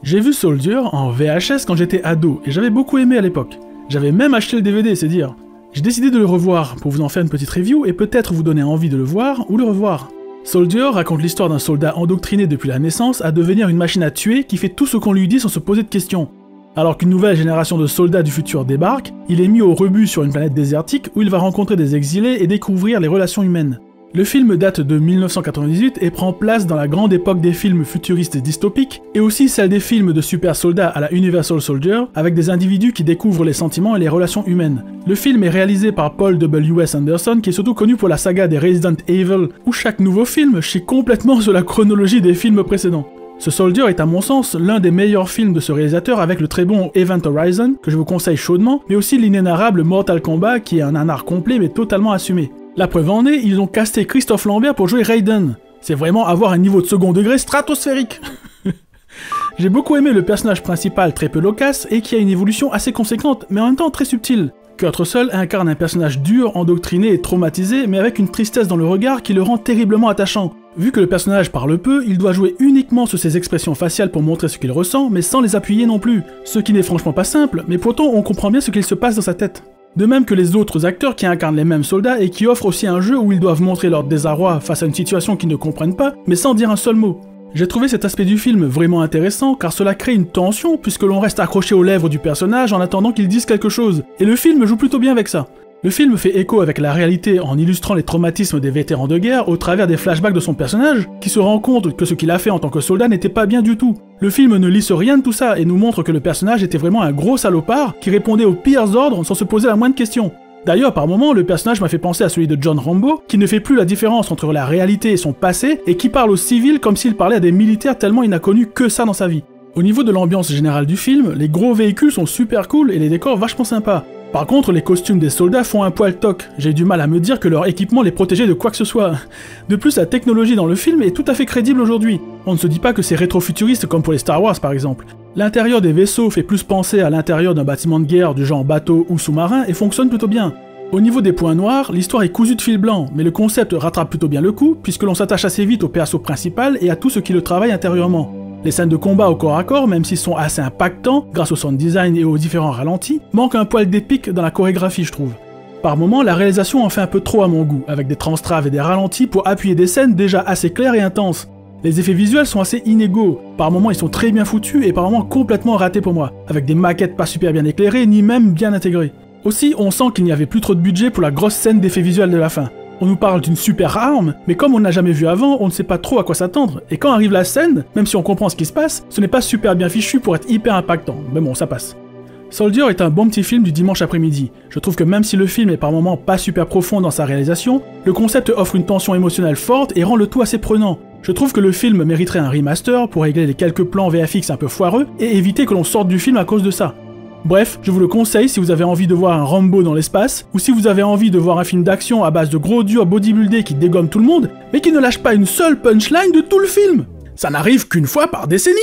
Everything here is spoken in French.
J'ai vu Soldier en VHS quand j'étais ado et j'avais beaucoup aimé à l'époque. J'avais même acheté le DVD, c'est dire. J'ai décidé de le revoir pour vous en faire une petite review et peut-être vous donner envie de le voir ou le revoir. Soldier raconte l'histoire d'un soldat endoctriné depuis la naissance à devenir une machine à tuer qui fait tout ce qu'on lui dit sans se poser de questions. Alors qu'une nouvelle génération de soldats du futur débarque, il est mis au rebut sur une planète désertique où il va rencontrer des exilés et découvrir les relations humaines. Le film date de 1998 et prend place dans la grande époque des films futuristes dystopiques, et aussi celle des films de super soldats à la Universal Soldier, avec des individus qui découvrent les sentiments et les relations humaines. Le film est réalisé par Paul W.S. Anderson, qui est surtout connu pour la saga des Resident Evil, où chaque nouveau film chie complètement sur la chronologie des films précédents. Ce Soldier est à mon sens l'un des meilleurs films de ce réalisateur avec le très bon Event Horizon, que je vous conseille chaudement, mais aussi l'inénarrable Mortal Kombat qui est un nanar complet mais totalement assumé. La preuve en est, ils ont casté Christophe Lambert pour jouer Raiden. C'est vraiment avoir un niveau de second degré stratosphérique. J'ai beaucoup aimé le personnage principal très peu loquace et qui a une évolution assez conséquente, mais en même temps très subtile. Kurt Russell incarne un personnage dur, endoctriné et traumatisé, mais avec une tristesse dans le regard qui le rend terriblement attachant. Vu que le personnage parle peu, il doit jouer uniquement sur ses expressions faciales pour montrer ce qu'il ressent, mais sans les appuyer non plus. Ce qui n'est franchement pas simple, mais pourtant on comprend bien ce qu'il se passe dans sa tête. De même que les autres acteurs qui incarnent les mêmes soldats et qui offrent aussi un jeu où ils doivent montrer leur désarroi face à une situation qu'ils ne comprennent pas, mais sans dire un seul mot. J'ai trouvé cet aspect du film vraiment intéressant car cela crée une tension puisque l'on reste accroché aux lèvres du personnage en attendant qu'il dise quelque chose, et le film joue plutôt bien avec ça. Le film fait écho avec la réalité en illustrant les traumatismes des vétérans de guerre au travers des flashbacks de son personnage, qui se rend compte que ce qu'il a fait en tant que soldat n'était pas bien du tout. Le film ne lisse rien de tout ça et nous montre que le personnage était vraiment un gros salopard qui répondait aux pires ordres sans se poser la moindre question. D'ailleurs, par moments, le personnage m'a fait penser à celui de John Rambo, qui ne fait plus la différence entre la réalité et son passé, et qui parle aux civils comme s'il parlait à des militaires tellement il n'a connu que ça dans sa vie. Au niveau de l'ambiance générale du film, les gros véhicules sont super cool et les décors vachement sympas. Par contre, les costumes des soldats font un poil toc, j'ai du mal à me dire que leur équipement les protégeait de quoi que ce soit. De plus, la technologie dans le film est tout à fait crédible aujourd'hui. On ne se dit pas que c'est rétro-futuriste comme pour les Star Wars par exemple. L'intérieur des vaisseaux fait plus penser à l'intérieur d'un bâtiment de guerre du genre bateau ou sous-marin et fonctionne plutôt bien. Au niveau des points noirs, l'histoire est cousue de fil blanc, mais le concept rattrape plutôt bien le coup, puisque l'on s'attache assez vite au perso principal et à tout ce qui le travaille intérieurement. Les scènes de combat au corps à corps, même s'ils sont assez impactants, grâce au sound design et aux différents ralentis, manquent un poil d'épique dans la chorégraphie je trouve. Par moments, la réalisation en fait un peu trop à mon goût, avec des transtraves et des ralentis pour appuyer des scènes déjà assez claires et intenses. Les effets visuels sont assez inégaux, par moments ils sont très bien foutus et par moments complètement ratés pour moi, avec des maquettes pas super bien éclairées ni même bien intégrées. Aussi, on sent qu'il n'y avait plus trop de budget pour la grosse scène d'effets visuels de la fin. On nous parle d'une super arme, mais comme on n'a jamais vu avant, on ne sait pas trop à quoi s'attendre, et quand arrive la scène, même si on comprend ce qui se passe, ce n'est pas super bien fichu pour être hyper impactant, mais bon, ça passe. Soldier est un bon petit film du dimanche après-midi. Je trouve que même si le film est par moments pas super profond dans sa réalisation, le concept offre une tension émotionnelle forte et rend le tout assez prenant. Je trouve que le film mériterait un remaster pour régler les quelques plans VFX un peu foireux et éviter que l'on sorte du film à cause de ça. Bref, je vous le conseille si vous avez envie de voir un Rambo dans l'espace, ou si vous avez envie de voir un film d'action à base de gros durs bodybuildés qui dégomment tout le monde, mais qui ne lâche pas une seule punchline de tout le film. Ça n'arrive qu'une fois par décennie.